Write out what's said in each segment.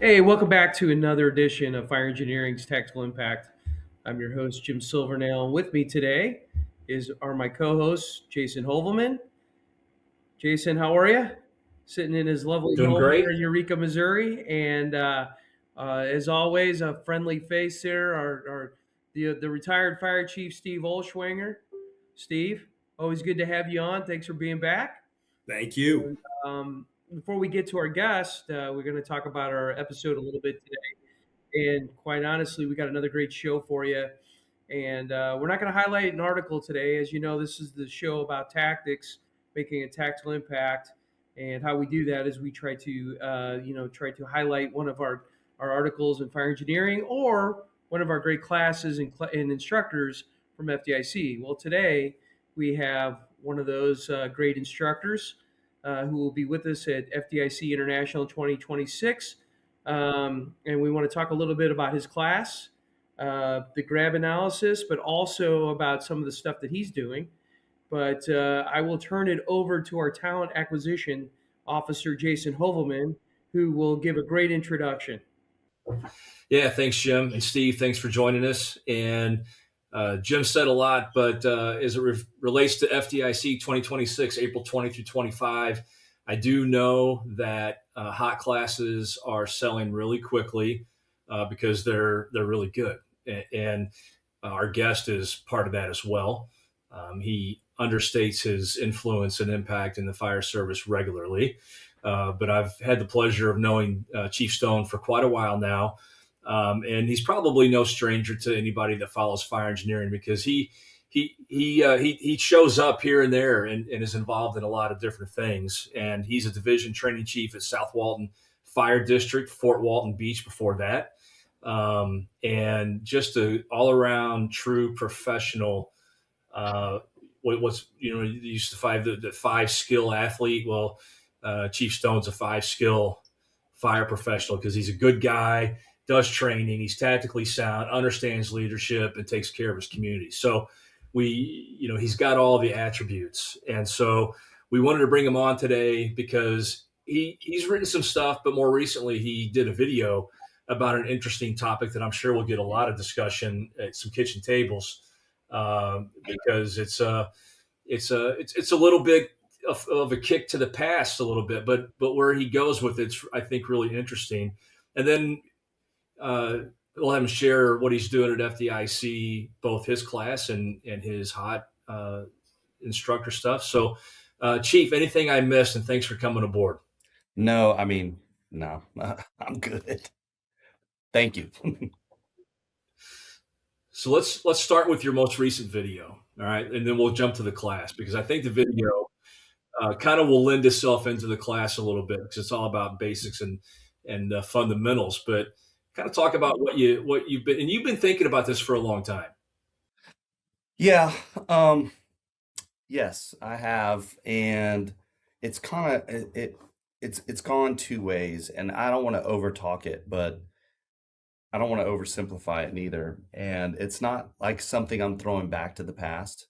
Hey, welcome back to another edition of Fire Engineering's Tactical Impact. I'm your host, Jim Silvernail. With me today are my co-hosts, Jason Hoevelmann. Jason, how are you? Sitting in his lovely Doing home there great. in Eureka, Missouri, and as always, a friendly face there. The retired fire chief, Steve Olshwanger. Steve, always good to have you on. Thanks for being back. Thank you. And, before we get to our guest, we're going to talk about our episode a little bit today. And quite honestly, we got another great show for you. And we're not going to highlight an article today. As you know, this is the show about tactics, making a tactical impact. And how we do that is we try to highlight one of our articles in fire engineering or one of our great classes and instructors from FDIC. Well, today we have one of those great instructors who will be with us at FDIC International 2026. And we want to talk a little bit about his class, the grab analysis, but also about some of the stuff that he's doing. But I will turn it over to our talent acquisition officer, Jason Hoevelmann, who will give a great introduction. Yeah, thanks, Jim. And Steve, thanks for joining us. And Jim said a lot, but as it relates to FDIC 2026, April 20 through 25, I do know that hot classes are selling really quickly because they're really good. And our guest is part of that as well. He understates his influence and impact in the fire service regularly. But I've had the pleasure of knowing Chief Stone for quite a while now. And he's probably no stranger to anybody that follows fire engineering because he shows up here and there and is involved in a lot of different things. And he's a division training chief at South Walton Fire District, Fort Walton Beach before that. And just a all around true professional. What's you used to the five skill athlete. Well, Chief Stone's a five skill fire professional because he's a good guy, does training, he's tactically sound, understands leadership, and takes care of his community. So he's got all the attributes, and so we wanted to bring him on today because he's written some stuff, but more recently he did a video about an interesting topic that I'm sure will get a lot of discussion at some kitchen tables because it's a little bit of a kick to the past a little bit, but where he goes with it's I think really interesting. And then we'll have him share what he's doing at FDIC, both his class and his hot instructor stuff. So, Chief, anything I missed, and thanks for coming aboard. No, no, I'm good. Thank you. So let's start with your most recent video, all right, and then we'll jump to the class because I think the video kind of will lend itself into the class a little bit because it's all about basics and fundamentals. But kind of talk about what you've been thinking about this for a long time. Yeah, yes, I have, and it's kind of it's gone two ways, and I don't want to overtalk it, but I don't want to oversimplify it neither. And it's not like something I'm throwing back to the past.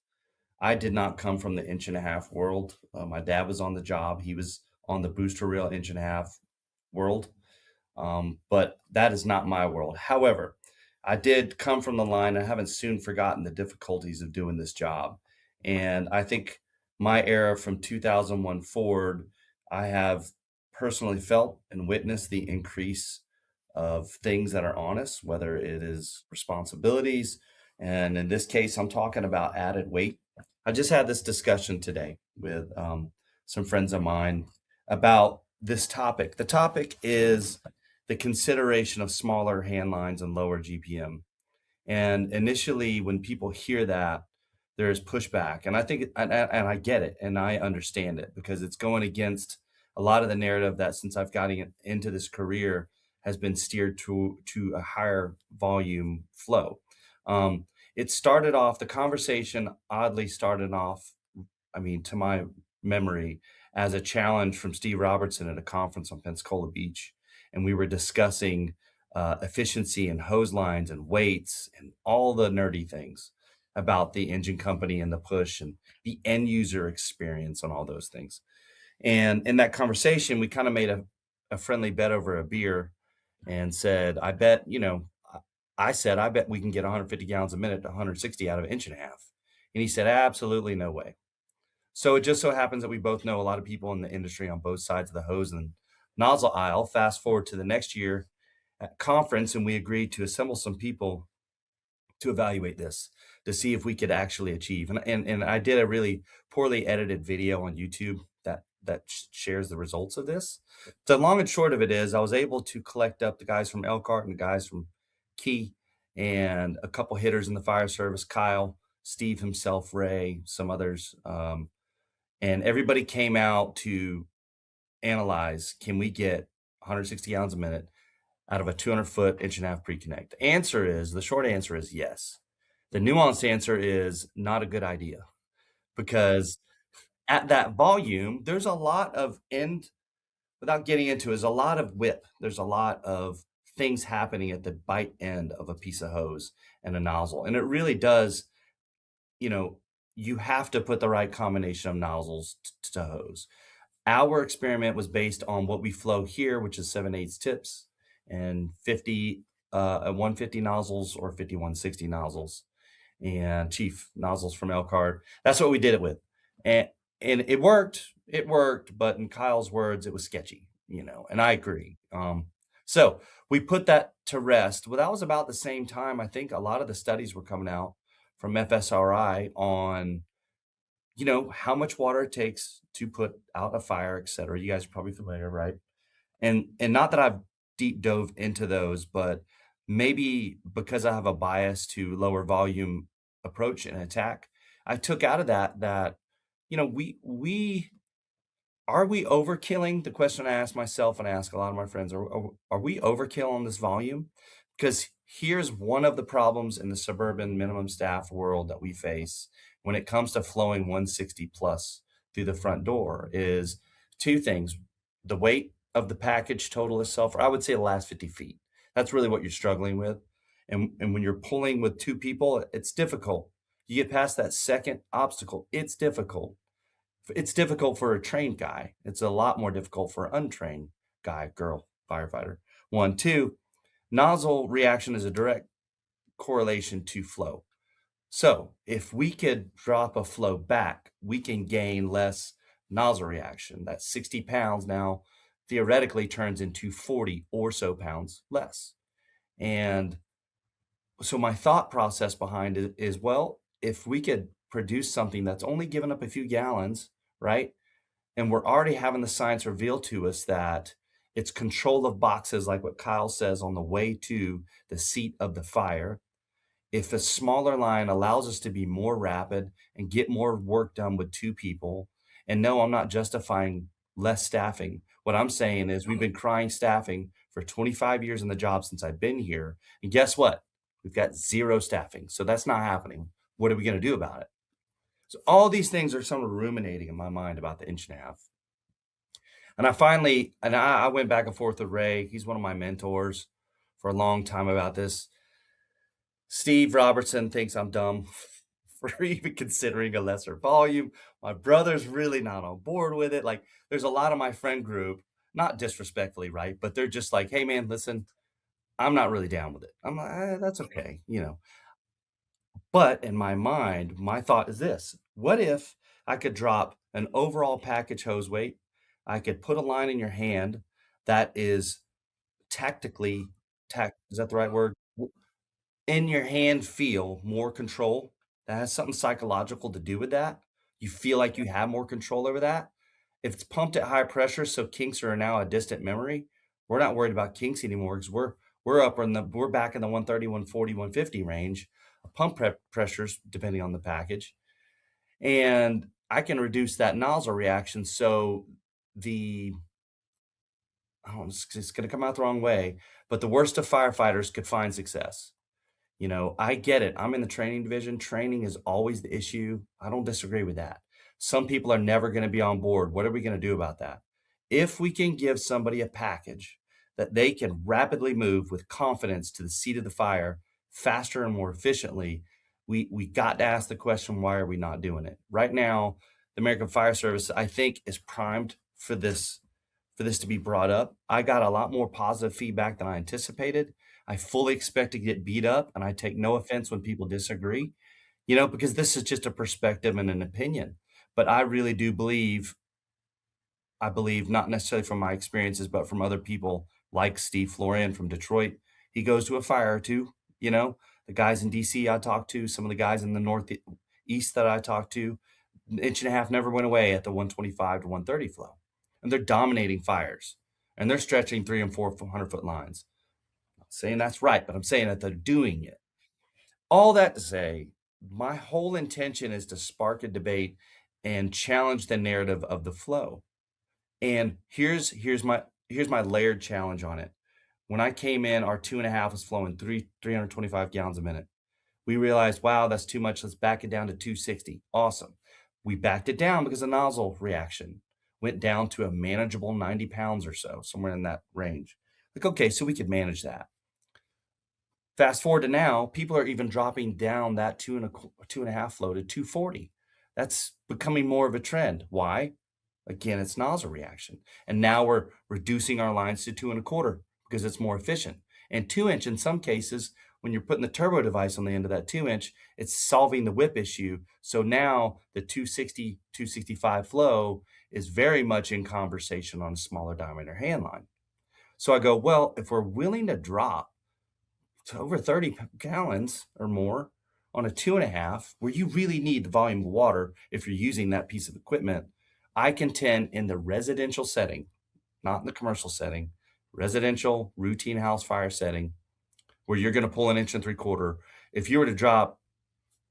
I did not come from the inch and a half world. My dad was on the job. He was on the booster reel inch and a half world. But that is not my world. However, I did come from the line. I haven't soon forgotten the difficulties of doing this job. And I think my era from 2001 forward, I have personally felt and witnessed the increase of things that are on us, whether it is responsibilities. And in this case, I'm talking about added weight. I just had this discussion today with some friends of mine about this topic. The topic is the consideration of smaller hand lines and lower GPM. And initially, when people hear that, there's pushback. And I think, and I get it, and I understand it because it's going against a lot of the narrative that since I've gotten into this career has been steered to a higher volume flow. It started off, the conversation oddly started off, to my memory, as a challenge from Steve Robertson at a conference on Pensacola Beach. And we were discussing efficiency and hose lines and weights and all the nerdy things about the engine company and the push and the end user experience and all those things. And in that conversation, we kind of made a friendly bet over a beer and said, I bet, I said, I bet we can get 150 gallons a minute to 160 out of an inch and a half. And he said, absolutely no way. So it just so happens that we both know a lot of people in the industry on both sides of the hose and nozzle aisle. Fast forward to the next year at conference, and we agreed to assemble some people to evaluate this to see if we could actually achieve. And I did a really poorly edited video on YouTube that shares the results of this. The long and short of it is, I was able to collect up the guys from Elkhart and the guys from Key and a couple hitters in the fire service, Kyle, Steve himself, Ray, some others, and everybody came out to analyze: can we get 160 gallons a minute out of a 200-foot inch and a half pre-connect? The short answer is yes. The nuanced answer is not a good idea, because at that volume, there's a lot of without getting into it, there's a lot of whip. There's a lot of things happening at the bite end of a piece of hose and a nozzle. And it really does, you know, you have to put the right combination of nozzles to hose. Our experiment was based on what we flow here, which is 7/8 tips and 50 150 nozzles or 5160 nozzles and chief nozzles from Elkhart. That's what we did it with. And and it worked. It worked, but in Kyle's words, it was sketchy, and I agree. So we put that to rest. Well, that was about the same time I think a lot of the studies were coming out from FSRI on how much water it takes to put out a fire, et cetera. You guys are probably familiar, right? And not that I've deep dove into those, but maybe because I have a bias to lower volume approach and attack, I took out of that, we are we overkilling? The question I ask myself and I ask a lot of my friends, are we overkill on this volume? Because here's one of the problems in the suburban minimum staff world that we face when it comes to flowing 160 plus through the front door is two things: the weight of the package total itself, or I would say the last 50 feet. That's really what you're struggling with. And when you're pulling with two people, it's difficult. You get past that second obstacle, it's difficult. It's difficult for a trained guy. It's a lot more difficult for an untrained guy, girl, firefighter. One, two, nozzle reaction is a direct correlation to flow. So if we could drop a flow back, we can gain less nozzle reaction. That 60 pounds now theoretically turns into 40 or so pounds less. And so my thought process behind it is, well, if we could produce something that's only given up a few gallons, right? And we're already having the science reveal to us that it's control of boxes, like what Kyle says, on the way to the seat of the fire. If a smaller line allows us to be more rapid and get more work done with two people, and no, I'm not justifying less staffing. What I'm saying is we've been crying staffing for 25 years in the job since I've been here. And guess what? We've got zero staffing. So that's not happening. What are we going to do about it? So all these things are sort of ruminating in my mind about the inch and a half. And I went back and forth with Ray. He's one of my mentors for a long time about this. Steve Robertson thinks I'm dumb for even considering a lesser volume. My brother's really not on board with it. Like, there's a lot of my friend group, not disrespectfully, right? But they're just like, hey, man, listen, I'm not really down with it. I'm like, that's okay. But in my mind, my thought is this: what if I could drop an overall package hose weight? I could put a line in your hand that is tactically, is that the right word? In your hand feel more control. That has something psychological to do with that. You feel like you have more control over that. If it's pumped at high pressure, so kinks are now a distant memory, we're not worried about kinks anymore because we're back in the 130, 140, 150 range of pressures, depending on the package. And I can reduce that nozzle reaction. So the it's going to come out the wrong way, but the worst of firefighters could find success. I get it. I'm in the training division. Training is always the issue. I don't disagree with that. Some people are never going to be on board. What are we going to do about that? If we can give somebody a package that they can rapidly move with confidence to the seat of the fire faster and more efficiently, we got to ask the question, why are we not doing it? Right now, the American Fire Service, I think, is primed for this for this to be brought up. I got a lot more positive feedback than I anticipated. I fully expect to get beat up, and I take no offense when people disagree, because this is just a perspective and an opinion. But I really do believe, I believe not necessarily from my experiences, but from other people like Steve Florian from Detroit. He goes to a fire or two, the guys in DC I talked to, some of the guys in the Northeast that I talked to, an inch and a half never went away at the 125 to 130 flow. And they're dominating fires and they're stretching 300 and 400 foot lines. I'm not saying that's right, but I'm saying that they're doing it. All that to say, my whole intention is to spark a debate and challenge the narrative of the flow. And here's my layered challenge on it. When I came in, our 2.5 was flowing 325 gallons a minute. We realized, wow, that's too much. Let's back it down to 260. Awesome. We backed it down because the nozzle reaction went down to a manageable 90 pounds or so, somewhere in that range. Like, okay, so we could manage that. Fast forward to now, people are even dropping down that 2.5 flow to 240. That's becoming more of a trend. Why? Again, it's nozzle reaction. And now we're reducing our lines to 2.25 because it's more efficient. And 2-inch in some cases, when you're putting the turbo device on the end of that 2-inch, it's solving the whip issue. So now the 260, 265 flow is very much in conversation on a smaller diameter hand line. So I go, well, if we're willing to drop to over 30 gallons or more on a 2.5, where you really need the volume of water if you're using that piece of equipment, I contend in the residential setting, not in the commercial setting, residential routine house fire setting, where you're going to pull an 1.75 inches, if you were to drop,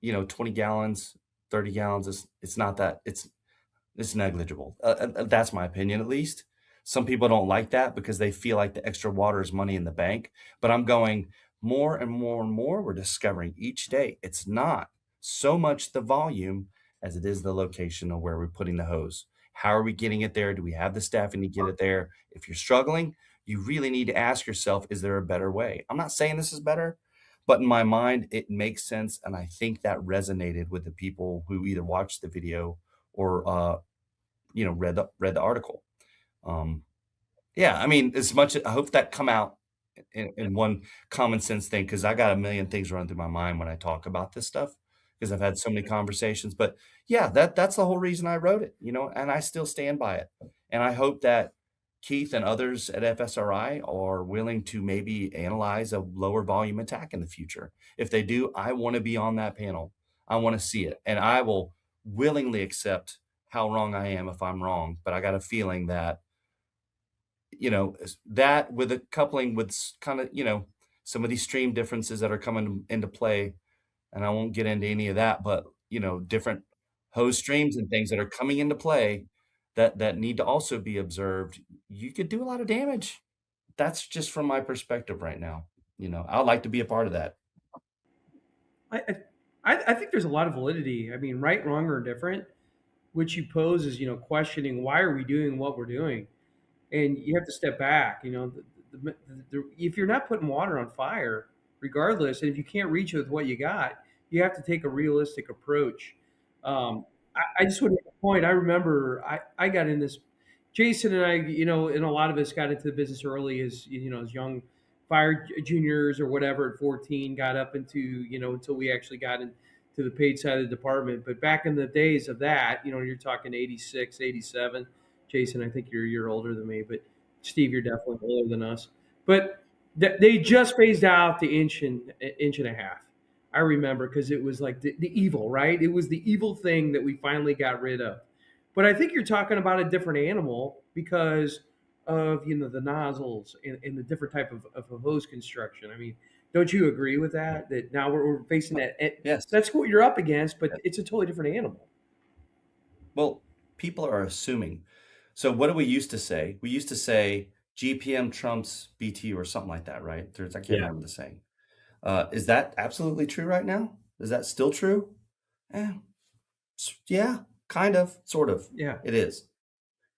20 gallons, 30 gallons, it's not that, it's negligible. That's my opinion, at least. Some people don't like that because they feel like the extra water is money in the bank. But I'm going more and more and more. We're discovering each day it's not so much the volume as it is the location of where we're putting the hose. How are we getting it there? Do we have the staffing to get it there? If you're struggling, you really need to ask yourself, is there a better way? I'm not saying this is better, but in my mind, it makes sense. And I think that resonated with the people who either watched the video or read the article. Um, yeah, I mean, as much I hope that come out in one common sense thing, because I got a million things running through my mind when I talk about this stuff, because I've had so many conversations. But yeah, that's the whole reason I wrote it, and I still stand by it. And I hope that Keith and others at FSRI are willing to maybe analyze a lower volume attack in the future. If they do, I want to be on that panel. I want to see it. And I will willingly accept how wrong I am if I'm wrong. But I got a feeling that, that with a coupling with kind of, some of these stream differences that are coming into play, and I won't get into any of that, but, different hose streams and things that are coming into play that need to also be observed, you could do a lot of damage. That's just from my perspective right now. I'd like to be a part of that. I, I think there's a lot of validity. I mean, right, wrong, or indifferent, which you pose is, questioning why are we doing what we're doing, and you have to step back. If you're not putting water on fire, regardless, and if you can't reach it with what you got, you have to take a realistic approach. I just want to make a point. I remember I got in this. Jason and I, and a lot of us got into the business early as young fire juniors or whatever at 14, got up into, until we actually got into the paid side of the department. But back in the days of that, you're talking 86, 87. Jason, I think you're a year older than me, but Steve, you're definitely older than us. But they just phased out the inch and a half. I remember because it was like the evil, right? It was the evil thing that we finally got rid of. But I think you're talking about a different animal because of the nozzles and the different type of a hose construction. I mean, don't you agree with that? That now we're facing that. Yes. That's what you're up against, but it's a totally different animal. Well, people are assuming. So what do we used to say? We used to say GPM trumps BT or something like that, right? I can't Yeah. remember the saying. Is that absolutely true right now? Is that still true? Eh, yeah, kind of, sort of. Yeah. It is.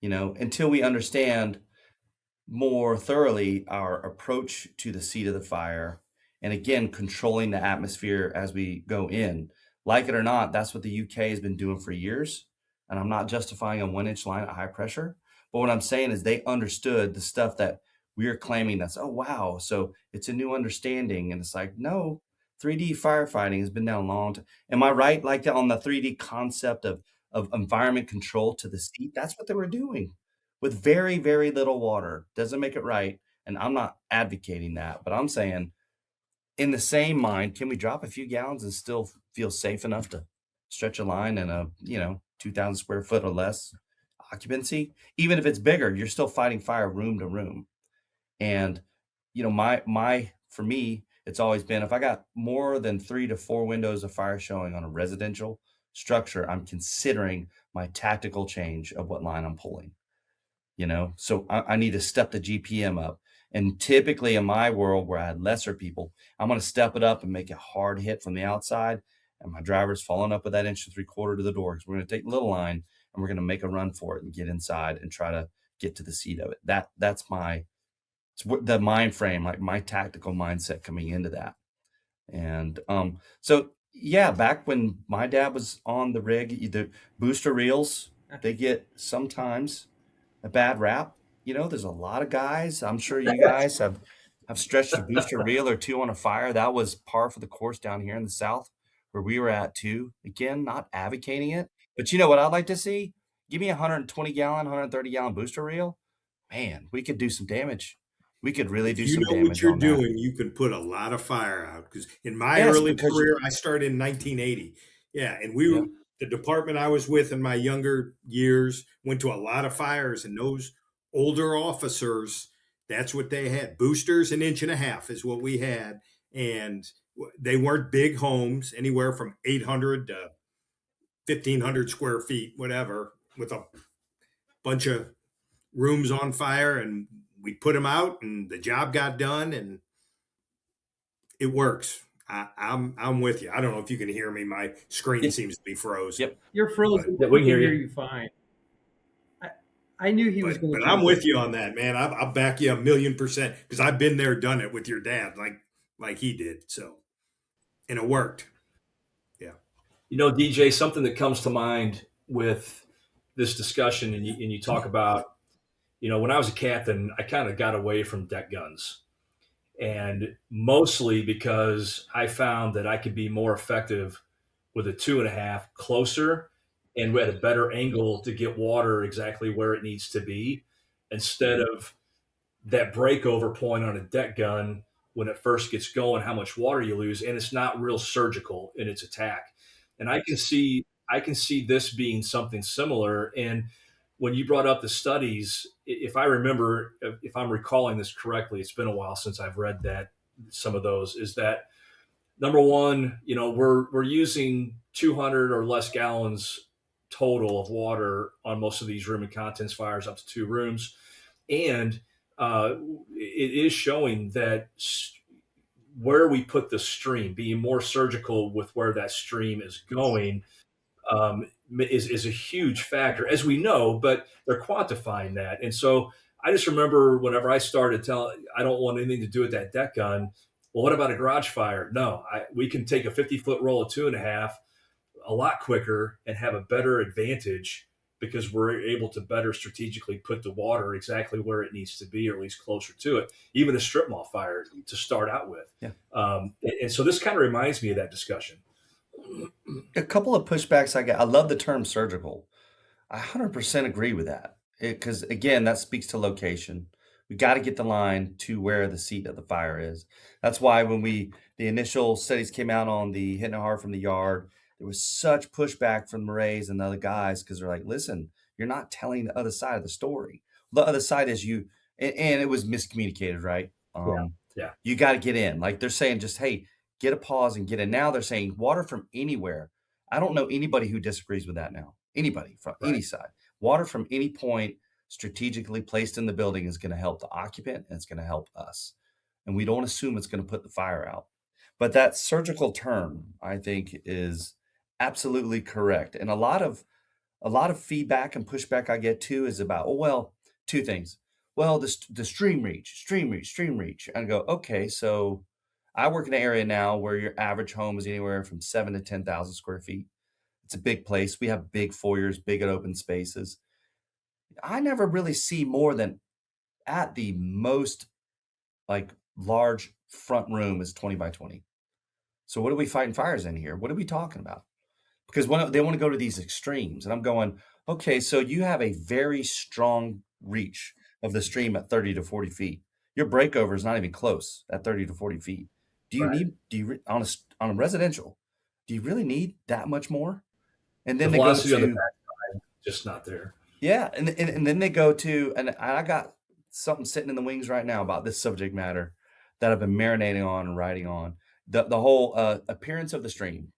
Until we understand more thoroughly our approach to the seat of the fire, and again, controlling the atmosphere as we go in. Like it or not, that's what the UK has been doing for years. And I'm not justifying a 1-inch line at high pressure. But what I'm saying is they understood the stuff that we're claiming that's, oh, wow. So it's a new understanding. And it's like, no, 3D firefighting has been down a long time. Am I right? Like on the 3D concept of environment control to the seat, that's what they were doing with very, very little water. Doesn't make it right. And I'm not advocating that, but I'm saying in the same mind, can we drop a few gallons and still feel safe enough to stretch a line in a, 2,000 square foot or less occupancy? Even if it's bigger, you're still fighting fire room to room. And, my for me, it's always been if I got more than 3 to 4 windows of fire showing on a residential structure, I'm considering my tactical change of what line I'm pulling. So I need to step the GPM up. And typically in my world where I had lesser people, I'm going to step it up and make a hard hit from the outside. And my driver's following up with that 1.75 inches to the door because we're going to take the little line and we're going to make a run for it and get inside and try to get to the seat of it. That's my the mind frame, like my tactical mindset coming into that. And so yeah, back when my dad was on the rig, the booster reels, they get sometimes a bad rap. There's a lot of guys. I'm sure you guys have stretched a booster reel or two on a fire. That was par for the course down here in the South where we were at too. Again, not advocating it, but you know what I'd like to see? Give me a 120 gallon, 130 gallon booster reel. Man, we could do some damage. We could really If do you some know what damage you're on that. doing, you can put a lot of fire out. Because in my Yes, early because career, I started in 1980. Yeah, and yeah, the department I was with in my younger years went to a lot of fires, and those older officers, that's what they had. Boosters, 1.5 inches is what we had, and they weren't big homes, anywhere from 800 to 1,500 square feet, whatever, with a bunch of rooms on fire, and we put them out, and the job got done, and it works. I'm with you. I don't know if you can hear me. My screen Yeah, seems to be froze, yep. You're but frozen. yeah, we We can can hear hear you. you fine. I, I knew he was but going but to I'm jump in. with you on that, man. I'll back you 1,000,000% because I've been there, done it with your dad, like he did. So and it worked. Yeah. DJ, something that comes to mind with this discussion, and you talk about, when I was a captain, I kind of got away from deck guns, and mostly because I found that I could be more effective with a 2.5 closer and at a better angle to get water exactly where it needs to be, instead of that breakover point on a deck gun when it first gets going, how much water you lose, and it's not real surgical in its attack. And I can see this being something similar. And when you brought up the studies, if I remember, if I'm recalling this correctly, it's been a while since I've read that some of those is that number one, we're using 200 or less gallons total of water on most of these room and contents fires, up to 2 rooms, and uh, it is showing that where we put the stream, being more surgical with where that stream is going, is a huge factor, as we know, but they're quantifying that. And so I just remember whenever I started telling, I don't want anything to do with that deck gun. Well, what about a garage fire? No, we can take a 50-foot roll of 2.5 a lot quicker and have a better advantage because we're able to better strategically put the water exactly where it needs to be, or at least closer to it, even a strip mall fire to start out with. Yeah. And so this kind of reminds me of that discussion. A couple of pushbacks I get. I love the term surgical. I 100% agree with that. Because again, that speaks to location. We got to get the line to where the seat of the fire is. That's why when the initial studies came out on the hitting it hard from the yard, there was such pushback from the Rays and the other guys because they're like, listen, you're not telling the other side of the story. The other side is you, and it was miscommunicated, right? Yeah. Yeah. You got to get in. Like they're saying, just hey, get a pause and get in. Now they're saying water from anywhere. I don't know anybody who disagrees with that now. Anybody from Right. any side. Water from any point strategically placed in the building is going to help the occupant and it's going to help us. And we don't assume it's going to put the fire out. But that surgical term, I think, is absolutely correct. And a lot of feedback and pushback I get too is about, oh well, two things. Well, the stream reach, stream reach, stream reach. And I go, okay, so I work in an area now where your average home is anywhere from 7 to 10,000 square feet. It's a big place. We have big foyers, big and open spaces. I never really see more than at the most like large front room is 20 by 20. So what are we fighting fires in here? What are we talking about? Because they want to go to these extremes, and I'm going, okay, so you have a very strong reach of the stream at 30 to 40 feet. Your breakover is not even close at 30 to 40 feet. Right. On a residential, do you really need that much more? And The then they go velocity on the to, backside just not there. yeah, and then they go to, and I got something sitting in the wings right now about this subject matter that I've been marinating on and writing on. The whole appearance of the stream.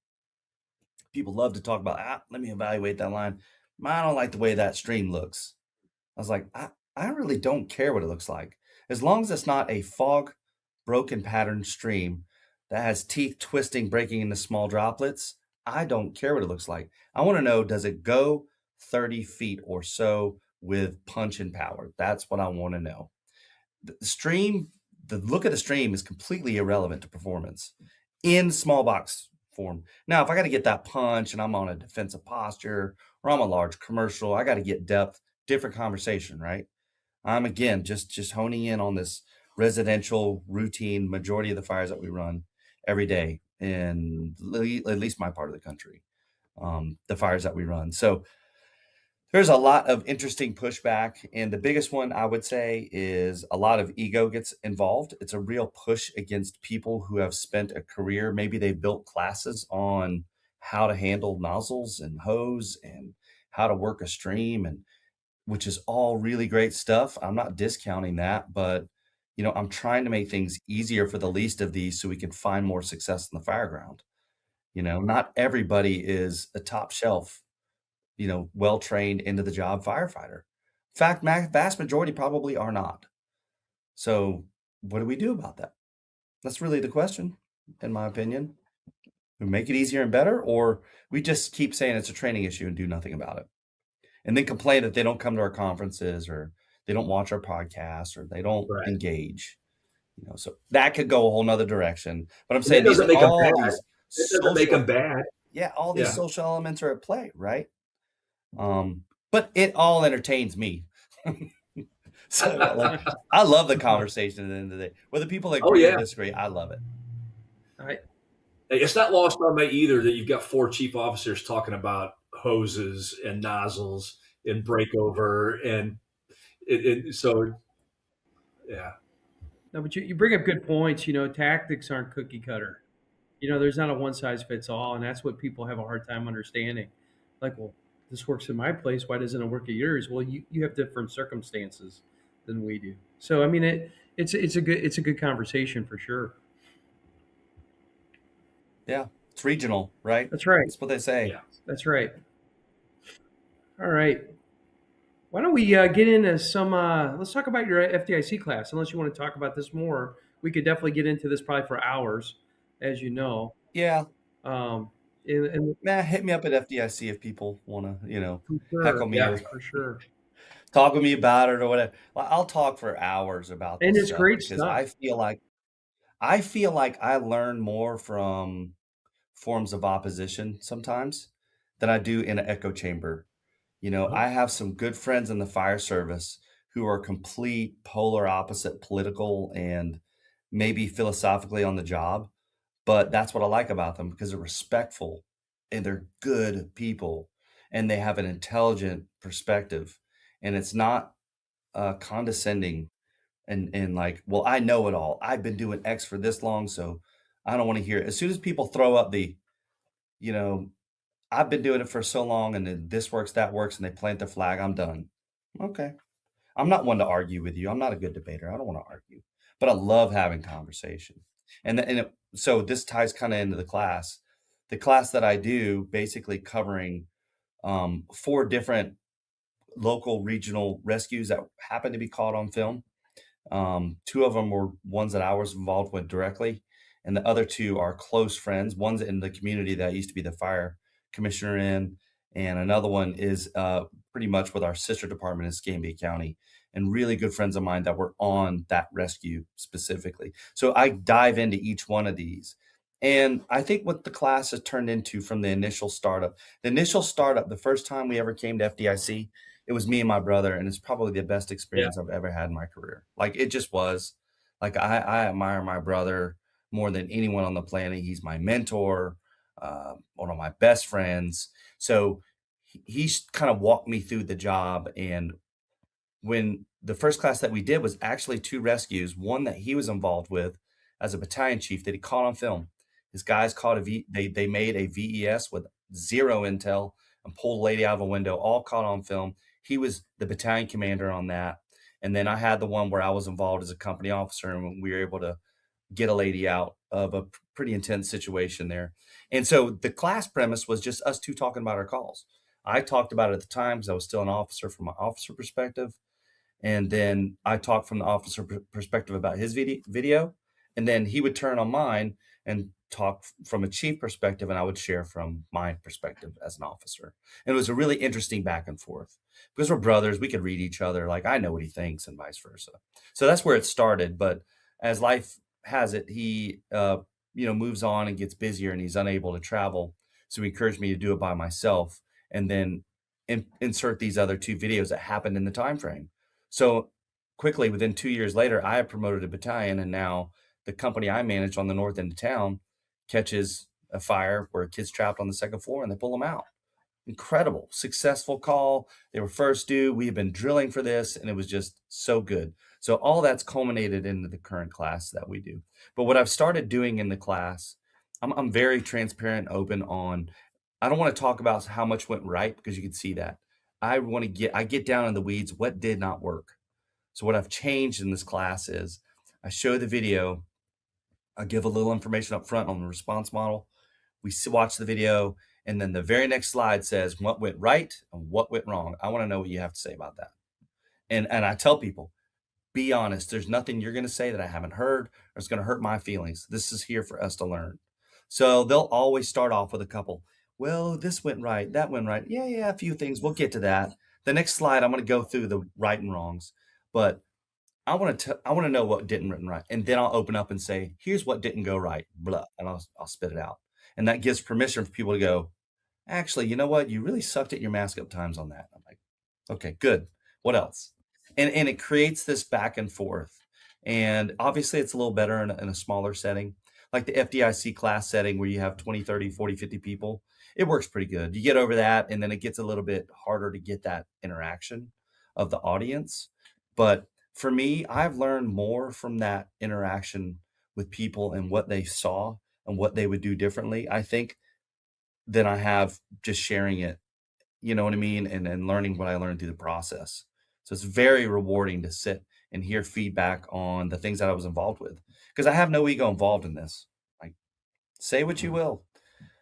People love to talk about, let me evaluate that line. I don't like the way that stream looks. I was like, I really don't care what it looks like. As long as it's not a fog broken pattern stream that has teeth twisting, breaking into small droplets, I don't care what it looks like. I want to know, does it go 30 feet or so with punch and power? That's what I want to know. The stream, the look of the stream is completely irrelevant to performance in small box form. Now, if I got to get that punch and I'm on a defensive posture or I'm a large commercial, I got to get depth, different conversation, right? I'm again just honing in on this residential routine. Majority of the fires that we run every day in at least my part of the country, the fires that we run. So there's a lot of interesting pushback, and the biggest one I would say is a lot of ego gets involved. It's a real push against people who have spent a career. Maybe they built classes on how to handle nozzles and hose and how to work a stream, and which is all really great stuff. I'm not discounting that, but I'm trying to make things easier for the least of these so we can find more success in the fireground. Not everybody is a top shelf, well trained into the job firefighter. In fact, vast majority probably are not. So, what do we do about that? That's really the question, in my opinion. We make it easier and better, or we just keep saying it's a training issue and do nothing about it, and then complain that they don't come to our conferences or they don't watch our podcasts or they don't Right. engage. So that could go a whole nother direction. But I'm And that saying these doesn't make them all bad. these It doesn't make them social, bad. yeah, all these Yeah. social elements are at play, right? But it all entertains me. So like, I love the conversation at the end of the day. Whether people Oh agree or yeah. disagree, I love it. It's not lost on me either that you've got 4 chief officers talking about hoses and nozzles and breakover, and so yeah. No, but you bring up good points. Tactics aren't cookie cutter. There's not a one size fits all, and that's what people have a hard time understanding. Like, well, this works in my place. Why doesn't it work at yours? Well, you have different circumstances than we do. So, I mean, it's a good conversation for sure. Yeah, it's regional, right? That's right. That's what they say. Yeah. That's right. All right. Why don't we get into some? Let's talk about your FDIC class. Unless you want to talk about this more, we could definitely get into this probably for hours, as you know. Yeah, Um, and hit me up at FDIC if people want to, for sure, heckle me Yeah. or for sure. talk with me about it or whatever. Well, I'll talk for hours about And this it's stuff great because stuff. I feel like I learn more from forms of opposition sometimes than I do in an echo chamber. Well, I have some good friends in the fire service who are complete polar opposite political and maybe philosophically on the job, but that's what I like about them because they're respectful and they're good people and they have an intelligent perspective, and it's not condescending and like, well, I know it all. I've been doing X for this long, so I don't want to hear it. As soon as people throw up you know, I've been doing it for so long and then this works, that works, and they plant the flag, I'm done. Okay. I'm not one to argue with you. I'm not a good debater. I don't want to argue, but I love having conversation. So this ties kind of into the class. The class that I do basically covering 4 different local regional rescues that happen to be caught on film. 2 of them were ones that I was involved with directly, and the other 2 are close friends. One's in the community that I used to be the fire commissioner in, and another one is pretty much with our sister department in Escambia County, and really good friends of mine that were on that rescue specifically. So I dive into each one of these, And I think what the class has turned into from the first time we ever came to FDIC, it was me and my brother, and it's probably the best Yeah. experience I've ever had in my career. Like it just was. Like I admire my brother more than anyone on the planet. He's my mentor, one of my best friends. So he's kind of walked me through the job. And when the first class that we did was actually 2 rescues, one that he was involved with as a battalion chief that he caught on film. His guys caught they made a VES with 0 intel and pulled a lady out of a window, all caught on film. He was the battalion commander on that. And then I had the one where I was involved as a company officer, and we were able to get a lady out of a pretty intense situation there. And so the class premise was just us 2 talking about our calls. I talked about it at the time because I was still an officer from an officer perspective. And then I talked from the officer perspective about his video, and then he would turn on mine and talk from a chief perspective, and I would share from my perspective as an officer. And it was a really interesting back and forth because we're brothers. We could read each other. Like I know what he thinks and vice versa. So that's where it started. But as life has it, he, moves on and gets busier and he's unable to travel. So he encouraged me to do it by myself and then insert these other 2 videos that happened in the time frame. So quickly, within 2 years later, I have promoted a battalion, and now the company I manage on the north end of town catches a fire where a kid's trapped on the second floor and they pull them out. Incredible, successful call. They were first due. We have been drilling for this, and it was just so good. So all that's culminated into the current class that we do. But what I've started doing in the class, I'm very transparent, and open on. I don't want to talk about how much went right because you can see that. I get down in the weeds. What did not work? So what I've changed in this class is I show the video. I give a little information up front on the response model. We watch the video, and then the very next slide says what went right and what went wrong. I want to know what you have to say about that. And I tell people, be honest. There's nothing you're going to say that I haven't heard or it's going to hurt my feelings. This is here for us to learn. So they'll always start off with a couple. Well, this went right. That went right. Yeah, a few things. We'll get to that. The next slide, I'm going to go through the right and wrongs. But I want to know what didn't written right, and then I'll open up and say, "Here's what didn't go right," blah, and I'll spit it out, and that gives permission for people to go, "Actually, you know what? You really sucked at your mask up times on that." I'm like, "Okay, good. What else?" And it creates this back and forth, and obviously it's a little better in a smaller setting, like the FDIC class setting where you have 20, 30, 40, 50 people. It works pretty good. You get over that, and then it gets a little bit harder to get that interaction of the audience, but for me, I've learned more from that interaction with people and what they saw and what they would do differently, I think, than I have just sharing it, you know what I mean? And learning what I learned through the process. So it's very rewarding to sit and hear feedback on the things that I was involved with. Because I have no ego involved in this. Like, say what you will.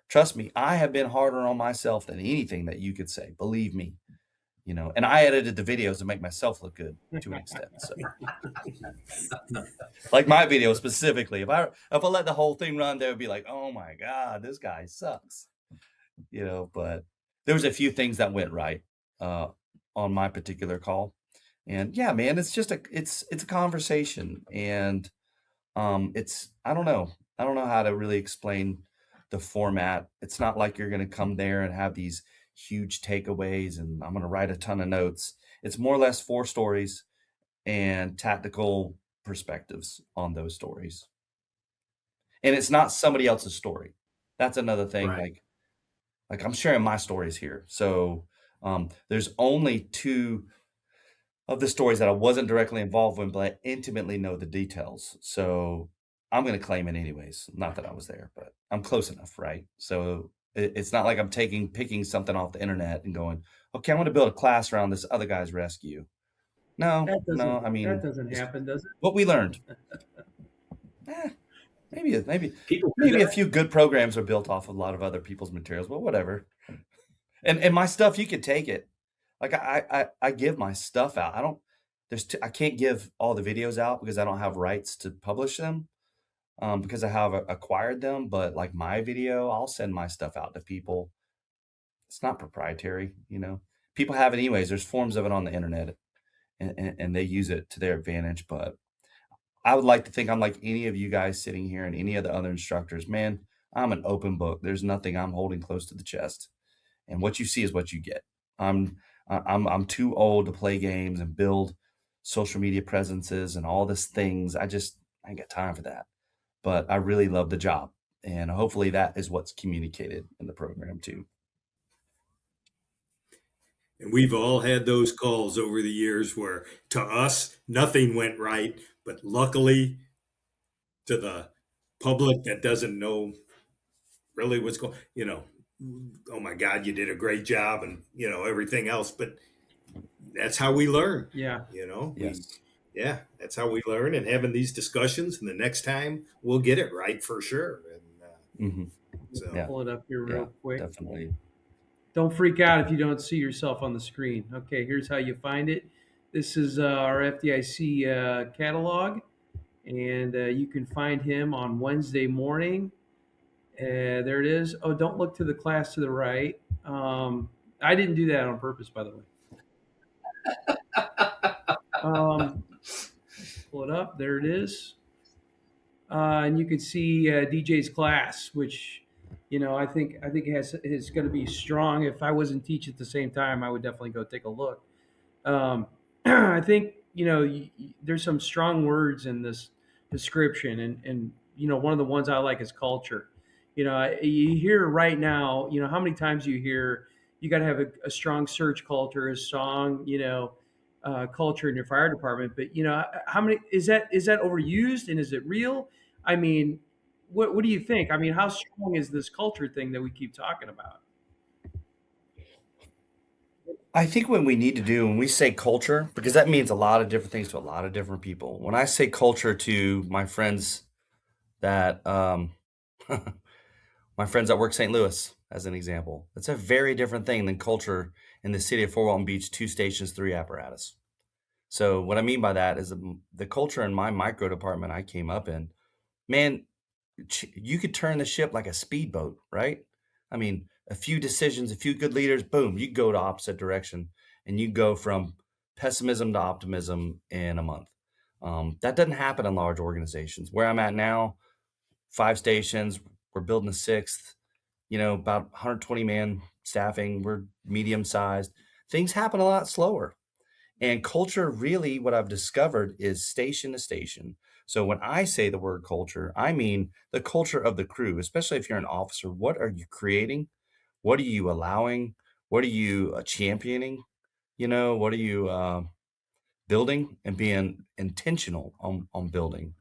Trust me, I have been harder on myself than anything that you could say. Believe me. And I edited the videos to make myself look good to an extent. So, like my video specifically, if I let the whole thing run, they would be like, "Oh my god, this guy sucks," But there was a few things that went right uh, on my particular call, and yeah, man, it's a conversation, and it's I don't know how to really explain the format. It's not like you're going to come there and have these huge takeaways and I'm going to write a ton of notes. It's more or less 4 stories and tactical perspectives on those stories. And it's not somebody else's story. That's another thing. Right. Like I'm sharing my stories here. So there's only 2 of the stories that I wasn't directly involved with, but I intimately know the details. So I'm going to claim it anyways. Not that I was there, but I'm close enough, right? So it's not like I'm picking something off the internet and going, okay, I want to build a class around this other guy's rescue. No, That no. doesn't I that mean, doesn't it's happen, does it? what we learned. Eh, maybe People do maybe a that. few good programs are built off of a lot of other people's materials, but whatever. And my stuff, you could take it. Like I give my stuff out. I can't give all the videos out because I don't have rights to publish them, because I have acquired them. But like my video, I'll send my stuff out to people. It's not proprietary. People have it anyways. There's forms of it on the internet, and they use it to their advantage. But I would like to think I'm like any of you guys sitting here and any of the other instructors. Man, I'm an open book. There's nothing I'm holding close to the chest. And what you see is what you get. I'm too old to play games and build social media presences and all these things. I ain't got time for that. But I really love the job. And hopefully that is what's communicated in the program too. And we've all had those calls over the years where to us, nothing went right. But luckily, to the public that doesn't know really what's going, oh my God, you did a great job and, everything else. But that's how we learn, Yeah. Yes. yeah, that's how we learn, and having these discussions. And the next time we'll get it right for sure. And Hmm. so, Yeah. Pull it up here Yeah. real quick. Definitely. Don't freak out if you don't see yourself on the screen. Okay, here's how you find it. This is our FDIC catalog, and you can find him on Wednesday morning. There it is. Oh, don't look to the class to the right. I didn't do that on purpose, by the way. Let's pull it up. There it is. And you can see DJ's class, which I think is going to be strong. If I wasn't teaching at the same time, I would definitely go take a look. I think there's some strong words in this description, and one of the ones I like is culture. You hear right now, how many times you hear you got to have a strong search culture, a strong culture in your fire department. But how many is that overused, and is it real? I mean, what do you think? I mean, how strong is this culture thing that we keep talking about? I think what we need to do when we say culture, because that means a lot of different things to a lot of different people. When I say culture to my friends that my friends that work St. Louis, as an example, it's a very different thing than culture in the city of Fort Walton Beach, 2 stations, 3 apparatus. So what I mean by that is the culture in my micro department I came up in, man, you could turn the ship like a speedboat, right? I mean, a few decisions, a few good leaders, boom, you go to opposite direction, and you go from pessimism to optimism in a month. That doesn't happen in large organizations. Where I'm at now, 5 stations, we're building a sixth, about 120 man staffing. We're medium sized. Things happen a lot slower. And culture, really, what I've discovered is station to station. So when I say the word culture, I mean the culture of the crew, especially if you're an officer. What are you creating? What are you allowing? What are you championing? What are you building and being intentional on building?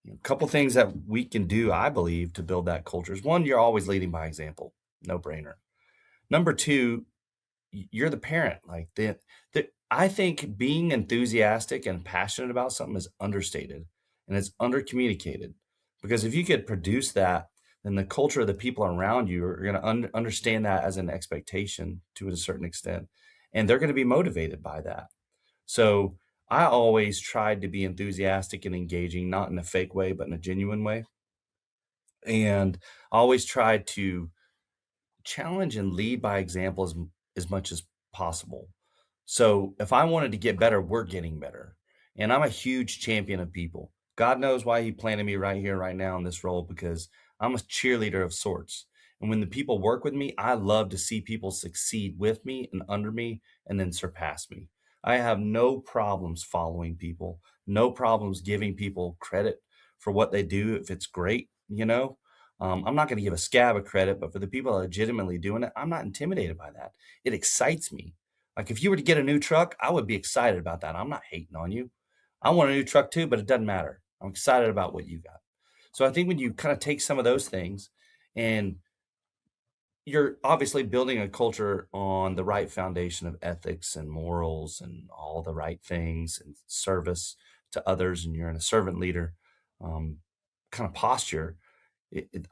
A couple things that we can do, I believe, to build that culture is one, you're always leading by example, no brainer. Number two, you're the parent. Like the I think being enthusiastic and passionate about something is understated and it's undercommunicated. Because if you could produce that, then the culture of the people around you are going to understand that as an expectation to a certain extent, and they're going to be motivated by that. So I always tried to be enthusiastic and engaging, not in a fake way, but in a genuine way. And I always tried to challenge and lead by example as much as possible. So if I wanted to get better, we're getting better. And I'm a huge champion of people. God knows why he planted me right here, right now in this role, because I'm a cheerleader of sorts. And when the people work with me, I love to see people succeed with me and under me and then surpass me. I have no problems following people, no problems giving people credit for what they do if it's great. I'm not going to give a scab of credit, but for the people that are legitimately doing it, I'm not intimidated by that. It excites me. Like if you were to get a new truck, I would be excited about that. I'm not hating on you. I want a new truck too, but it doesn't matter. I'm excited about what you got. So I think when you kind of take some of those things and you're obviously building a culture on the right foundation of ethics and morals and all the right things and service to others, and you're in a servant leader kind of posture.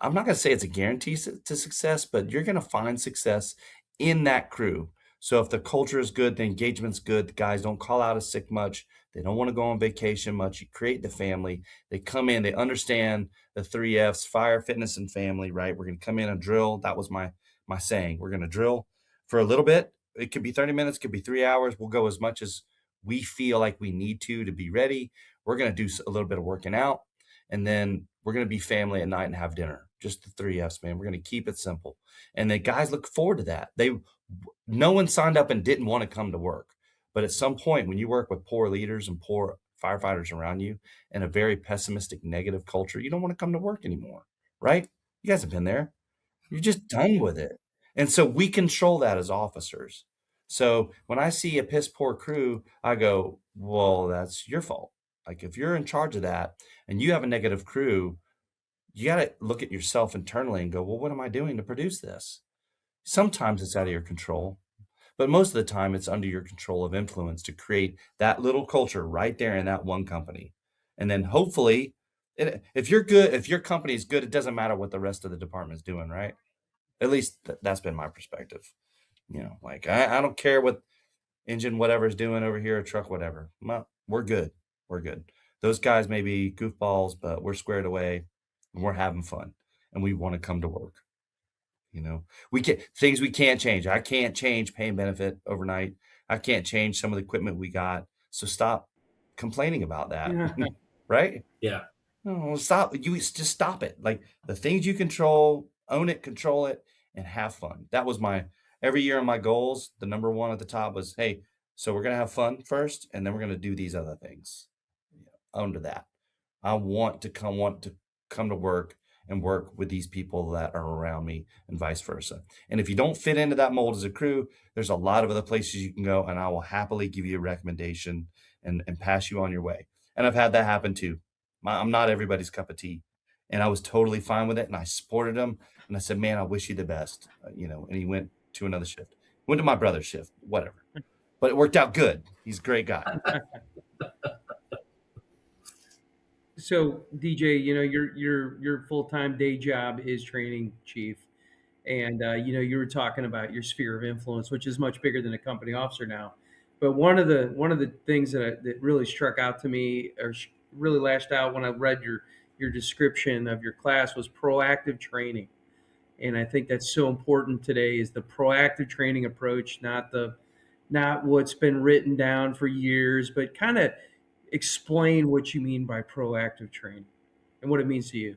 I'm not going to say it's a guarantee to success, but you're going to find success in that crew. So if the culture is good, the engagement's good, the guys don't call out a sick much, they don't want to go on vacation much, you create the family, they come in, they understand the 3 F's, fire, fitness, and family, right? We're going to come in and drill. That was my saying. We're going to drill for a little bit. It could be 30 minutes, could be 3 hours. We'll go as much as we feel like we need to be ready. We're going to do a little bit of working out, and then we're going to be family at night and have dinner, just the 3 F's, man. We're gonna keep it simple. And the guys look forward to that. No one signed up and didn't want to come to work. But at some point, when you work with poor leaders and poor firefighters around you and a very pessimistic, negative culture, you don't want to come to work anymore, right? You guys have been there. You're just done with it. And so we control that as officers. So when I see a piss poor crew, I go, well, that's your fault. Like if you're in charge of that and you have a negative crew, you got to look at yourself internally and go, well, what am I doing to produce this? Sometimes it's out of your control, but most of the time it's under your control of influence to create that little culture right there in that one company. And then hopefully, if you're good, if your company is good, it doesn't matter what the rest of the department is doing, right? At least that's been my perspective. Like I don't care what engine whatever's doing over here, or truck, whatever. Well, we're good. We're good. Those guys may be goofballs, but we're squared away and we're having fun and we want to come to work. We can things we can't change. I can't change pay and benefit overnight. I can't change some of the equipment we got. So stop complaining about that. Right? Yeah. No, stop. You just stop it. Like the things you control, own it, control it, and have fun. That was my every year in my goals. The number one at the top was, hey, so we're gonna have fun first, and then we're gonna do these other things. Own to that. I want to come to work and work with these people that are around me and vice versa. And if you don't fit into that mold as a crew, there's a lot of other places you can go, and I will happily give you a recommendation and pass you on your way. And I've had that happen too. I'm not everybody's cup of tea. And I was totally fine with it. And I supported him. And I said, man, I wish you the best. And he went to another shift, went to my brother's shift, whatever. But it worked out good. He's a great guy. So DJ, your full time day job is training chief, and you were talking about your sphere of influence, which is much bigger than a company officer now. But one of the things that really struck out to me, or really lashed out when I read your description of your class, was proactive training. And I think that's so important today, is the proactive training approach, not what's been written down for years, but kind of explain what you mean by proactive training and what it means to you.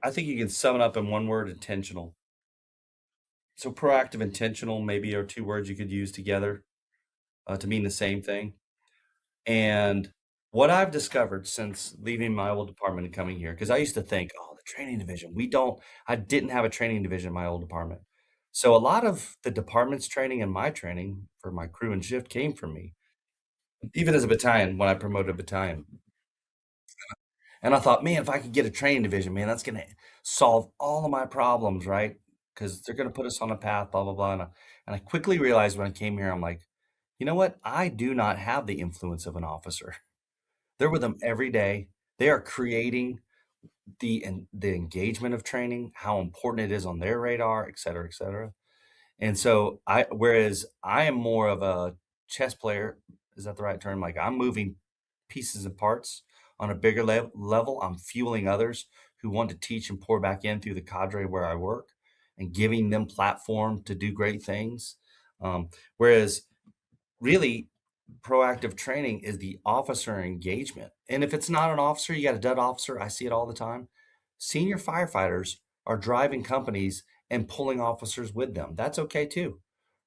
I think you can sum it up in one word: intentional. So proactive, intentional, maybe are two words you could use together to mean the same thing. And what I've discovered since leaving my old department and coming here, because I used to think, oh, the training division, I didn't have a training division in my old department. So a lot of the department's training and my training for my crew and shift came from me, even as a battalion, when I promoted a battalion. And I thought, man, if I could get a training division, man, that's going to solve all of my problems, right? Because they're going to put us on a path, blah, blah, blah. And I quickly realized when I came here, I'm like, you know what? I do not have the influence of an officer. They're with them every day. They are creating the engagement of training, how important it is on their radar, et cetera, et cetera. And so whereas I am more of a chess player, is that the right term? Like I'm moving pieces and parts on a bigger level. I'm fueling others who want to teach and pour back in through the cadre where I work and giving them platform to do great things. Whereas really proactive training is the officer engagement. And if it's not an officer, you got a dud officer. I see it all the time. Senior firefighters are driving companies and pulling officers with them. That's okay too,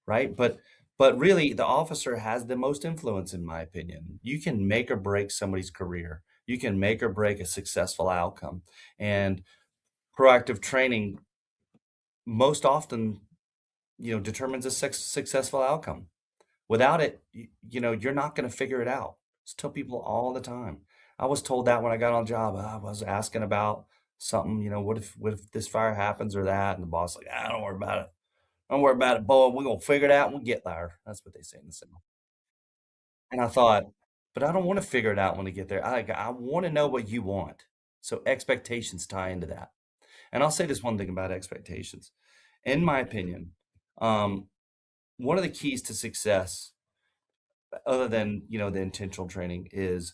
right? But really the officer has the most influence in my opinion. You can make or break somebody's career. You can make or break a successful outcome. And proactive training most often, determines a successful outcome. Without it, you're not going to figure it out. I tell people all the time. I was told that when I got on the job. I was asking about something, what if this fire happens or that, and the boss like, don't worry about it. Don't worry about it, boy. We're gonna figure it out when we get there. That's what they say in the cinema. And I thought, but I don't want to figure it out when we get there. I want to know what you want. So expectations tie into that. And I'll say this one thing about expectations. In my opinion, um, one of the keys to success other than the intentional training is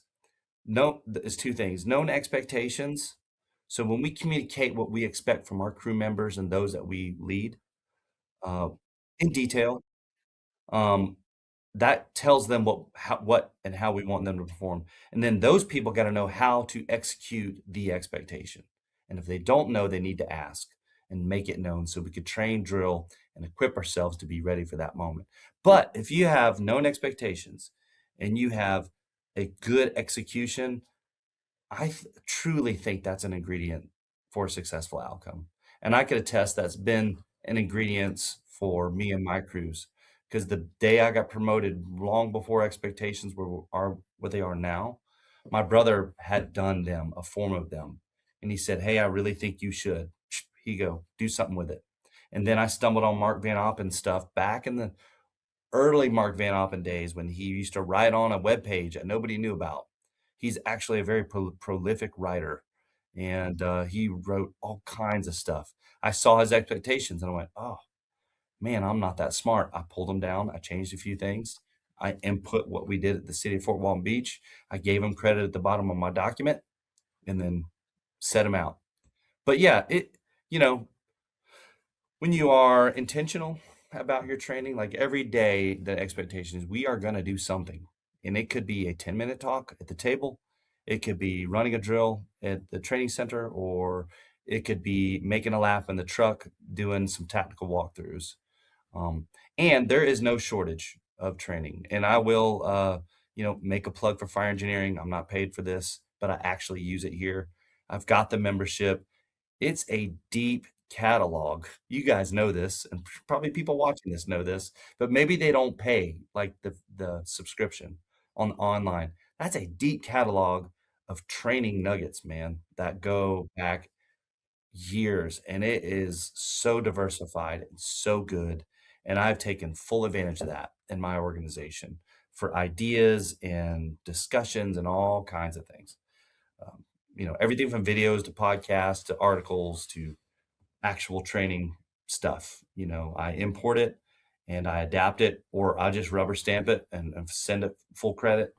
two things: known expectations. So when we communicate what we expect from our crew members and those that we lead uh, in detail, um, that tells them what and how we want them to perform. And then those people got to know how to execute the expectation. And if they don't know, they need to ask and make it known so we could train, drill, and equip ourselves to be ready for that moment. But if you have known expectations and you have a good execution, truly think that's an ingredient for a successful outcome. And I could attest that's been an ingredient for me and my crews. Because the day I got promoted, long before expectations are what they are now, my brother had done them, a form of them. And he said, "Hey, I really think you should. Here you go, do something with it." And then I stumbled on Mark Van Oppen stuff back in the early Mark Van Oppen days when he used to write on a web page that nobody knew about. He's actually a very prolific writer, and he wrote all kinds of stuff. I saw his expectations and I went, "Oh, man, I'm not that smart." I pulled them down. I changed a few things. I input what we did at the city of Fort Walton Beach. I gave him credit at the bottom of my document and then set him out. But yeah, you know, when you are intentional about your training, like every day, the expectation is we are going to do something. And it could be a 10-minute talk at the table, it could be running a drill at the training center, or it could be making a lap in the truck, doing some tactical walkthroughs. Um, and there is no shortage of training. And I will, make a plug for fire engineering. I'm not paid for this, but I actually use it here. I've got the membership. It's a deep catalog. You guys know this, and probably people watching this know this, but maybe they don't pay like the subscription on online. That's a deep catalog of training nuggets, man, that go back years, and it is so diversified and so good. And I've taken full advantage of that in my organization for ideas and discussions and all kinds of things. Everything from videos to podcasts to articles to actual training stuff. I import it and I adapt it, or I just rubber stamp it and send it full credit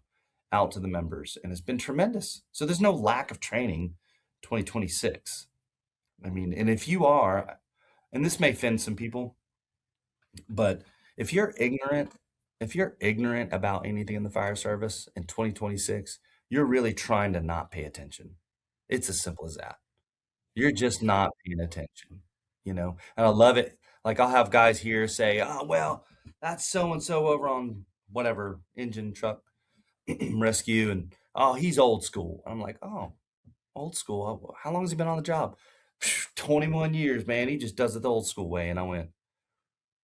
out to the members. And it's been tremendous. So there's no lack of training 2026. I mean, and if you are, and this may offend some people, but if you're ignorant, if you're ignorant about anything in the fire service in 2026, you're really trying to not pay attention. It's as simple as that. You're just not paying attention. And I love it. Like I'll have guys here say, "Oh, well, that's so and so over on whatever engine truck rescue, and oh, he's old school." I'm like, "Oh, old school? How long has he been on the job?" 21 years, man. He just does it the old school way. And I went,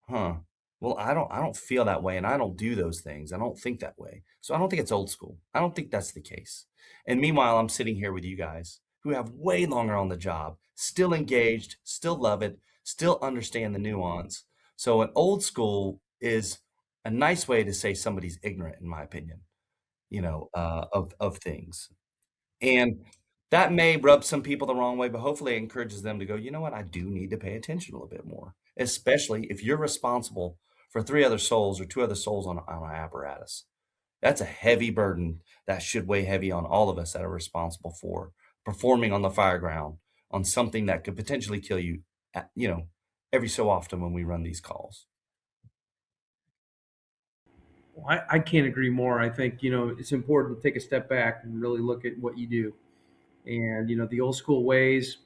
"Huh. Well, I don't feel that way and I don't do those things. I don't think that way. So I don't think it's old school. I don't think that's the case." And meanwhile, I'm sitting here with you guys who have way longer on the job, still engaged, still love it, still understand the nuance. So an old school is a nice way to say somebody's ignorant, in my opinion, of things. And that may rub some people the wrong way, but hopefully it encourages them to go, "You know what? I do need to pay attention a little bit more, especially if you're responsible for three other souls or two other souls on an apparatus." That's a heavy burden that should weigh heavy on all of us that are responsible for performing on the fireground on something that could potentially kill you, at, every so often when we run these calls. Well, I can't agree more. I think, it's important to take a step back and really look at what you do. And, the old school ways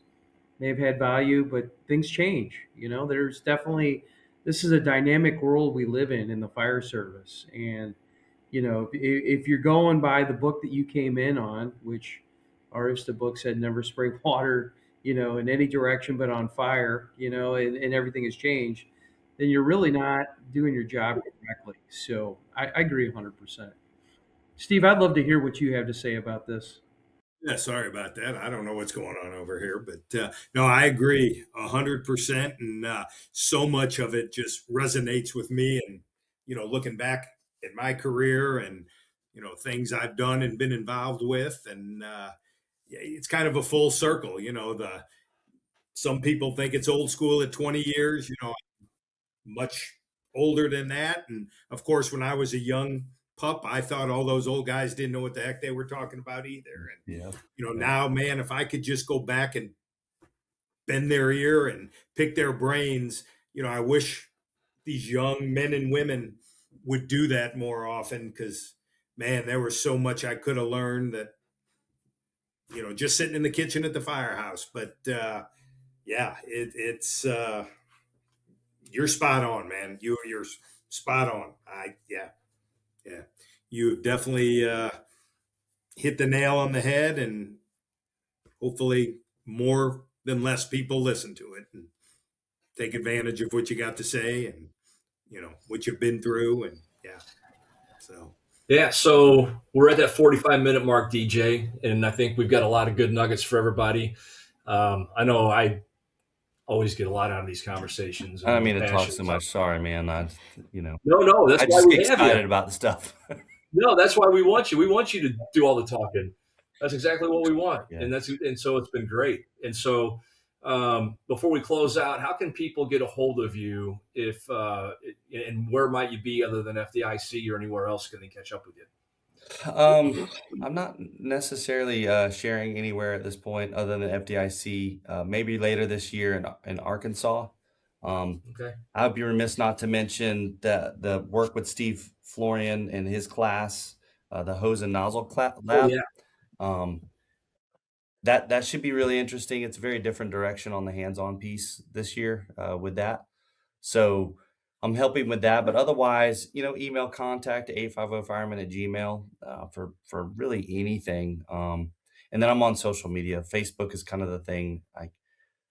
may have had value, but things change. There's definitely, this is a dynamic world we live in the fire service. And, if you're going by the book that you came in on, which our IFSTA book said never spray water, in any direction but on fire, and everything has changed, then you're really not doing your job correctly. So I agree 100%. Steve, I'd love to hear what you have to say about this. Yeah, sorry about that. I don't know what's going on over here, but no, I agree 100%, and so much of it just resonates with me. And looking back at my career and things I've done and been involved with, and yeah, it's kind of a full circle. The some people think it's old school at 20 years. Much older than that, and of course, when I was a young pup, I thought all those old guys didn't know what the heck they were talking about either. And Yeah. Yeah. now, man, if I could just go back and bend their ear and pick their brains, I wish these young men and women would do that more often, because, man, there was so much I could have learned that just sitting in the kitchen at the firehouse. But yeah, it's you're spot on, man. You're spot on. Yeah, you definitely hit the nail on the head, and hopefully more than less people listen to it and take advantage of what you got to say and what you've been through, and yeah. So Yeah, so we're at that 45-minute mark, DJ, and I think we've got a lot of good nuggets for everybody. I know I always get a lot out of these conversations, I and don't the mean to talk passion. so much. Sorry, man. No, that's I why just get we have you. excited about the stuff. No, that's why we want you. We want you to do all the talking. That's exactly what we want, Yeah. and so it's been great. And so, before we close out, how can people get a hold of you if and where might you be other than FDIC or anywhere else? Can they catch up with you? I'm not necessarily sharing anywhere at this point other than FDIC. Maybe later this year in Arkansas. Okay. I'd be remiss not to mention the work with Steve Florian and his class, the hose and nozzle Oh lab. yeah. Um, that should be really interesting. It's a very different direction on the hands-on piece this year with that. So I'm helping with that, but otherwise, email contact 850fireman at gmail for really anything. And then I'm on social media. Facebook is kind of the thing. I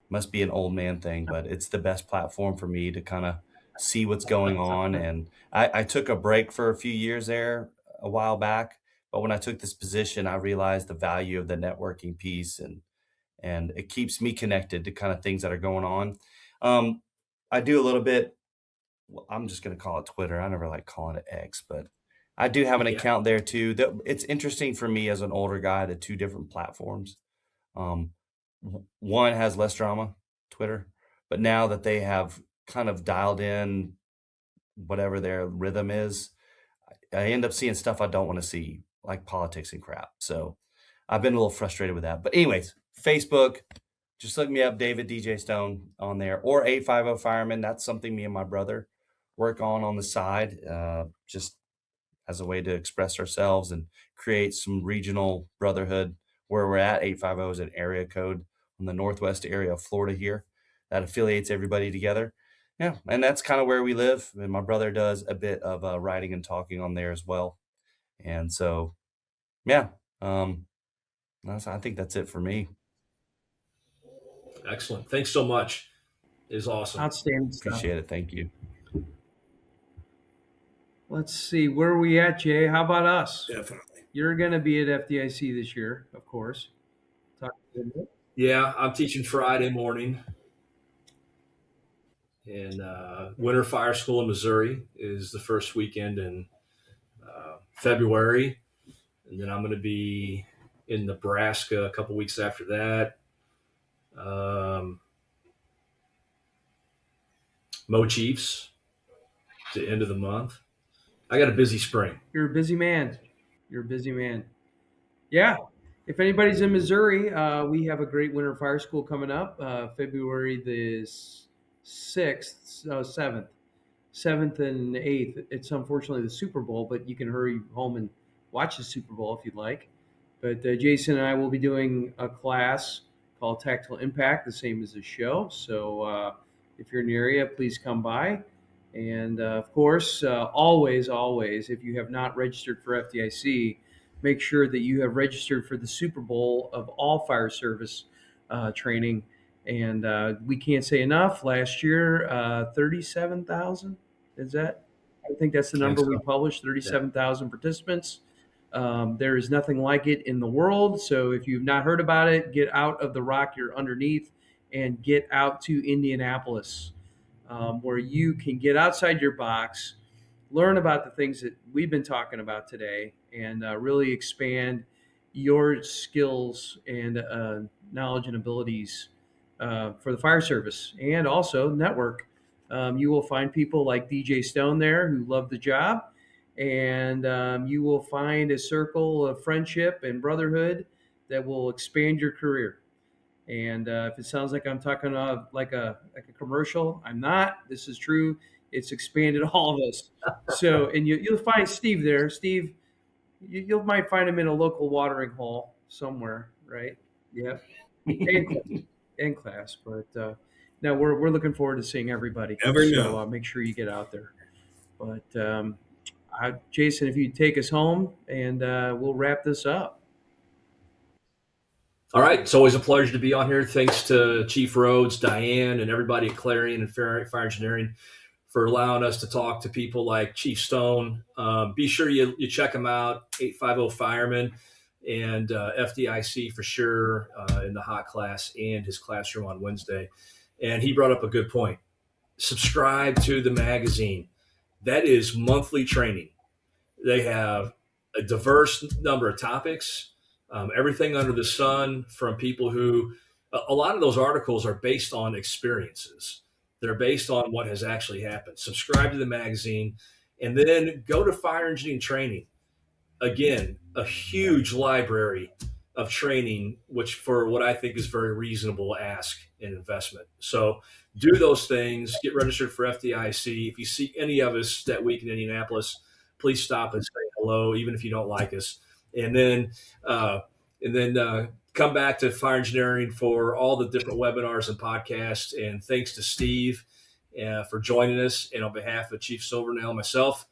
must be an old man thing, but it's the best platform for me to kind of see what's going on. And I took a break for a few years there a while back, but when I took this position, I realized the value of the networking piece, and it keeps me connected to kind of things that are going on. Um, I do a little bit. Well, I'm just going to call it Twitter. I never like calling it X, but I do have an Yeah. account there too. It's interesting for me as an older guy, the two different platforms. Um, One has less drama, Twitter, but now that they have kind of dialed in whatever their rhythm is, I end up seeing stuff I don't want to see, like politics and crap. So I've been a little frustrated with that. But anyways, Facebook, just look me up, David DJ Stone on there, or 850 Fireman. That's something me and my brother work on the side, just as a way to express ourselves and create some regional brotherhood. Where we're at, 850 is an area code on the northwest area of Florida here that affiliates everybody together. Yeah, and that's kind of where we live. And my brother does a bit of writing and talking on there as well. And so, yeah, I think that's it for me. Excellent. Thanks so much. It is awesome. Outstanding stuff. Appreciate it. Thank you. Let's see, where are we at, Jay? How about us? definitely. You're going to be at FDIC this year, of course. Talk a little bit. Yeah, I'm teaching Friday morning, and Winter Fire School in Missouri is the first weekend in February, and then I'm going to be in Nebraska a couple weeks after that. Mo Chiefs at the end of the month. I got a busy spring. You're a busy man. You're a busy man. Yeah. If anybody's in Missouri, we have a great winter fire school coming up, February the 6th, 7th and 8th. It's unfortunately the Super Bowl, but you can hurry home and watch the Super Bowl if you'd like. But Jason and I will be doing a class called Tactical Impact, the same as the show. So if you're in the area, please come by. And of course, always, if you have not registered for FDIC, make sure that you have registered for the Super Bowl of all fire service training. And we can't say enough. Last year, 37,000. Is that? I think that's the number we published. 37,000 participants. There is nothing like it in the world. So if you've not heard about it, get out of the rock you're underneath and get out to Indianapolis, where you can get outside your box, learn about the things that we've been talking about today, and really expand your skills and knowledge and abilities for the fire service, and also network. You will find people like DJ Stone there who love the job, and you will find a circle of friendship and brotherhood that will expand your career. And if it sounds like I'm talking like a commercial, I'm not. This is true. It's expanded all of us. So, and you'll find Steve there. Steve, you might find him in a local watering hole somewhere, right? Yeah, and class, and class. But no, we're looking forward to seeing everybody. Never So know. make sure you get out there. But Jason, if you take us home, and we'll wrap this up. All right. It's always a pleasure to be on here. Thanks to Chief Rhodes, Diane, and everybody at Clarion and Fire Engineering for allowing us to talk to people like Chief Stone. Be sure you check him out, 850 Fireman, and FDIC for sure in the hot class and his classroom on Wednesday. And he brought up a good point. Subscribe to the magazine. That is monthly training. They have a diverse number of topics, everything under the sun from people who, a lot of those articles are based on experiences. They're based on what has actually happened. Subscribe to the magazine and then go to fire engineering training. Again, a huge library of training, which for what I think is very reasonable ask and investment. So do those things, get registered for FDIC. If you see any of us that week in Indianapolis, please stop and say hello, even if you don't like us. And then, uh, come back to fire engineering for all the different webinars and podcasts. And thanks to Steve for joining us. And on behalf of Chief Silvernail and myself,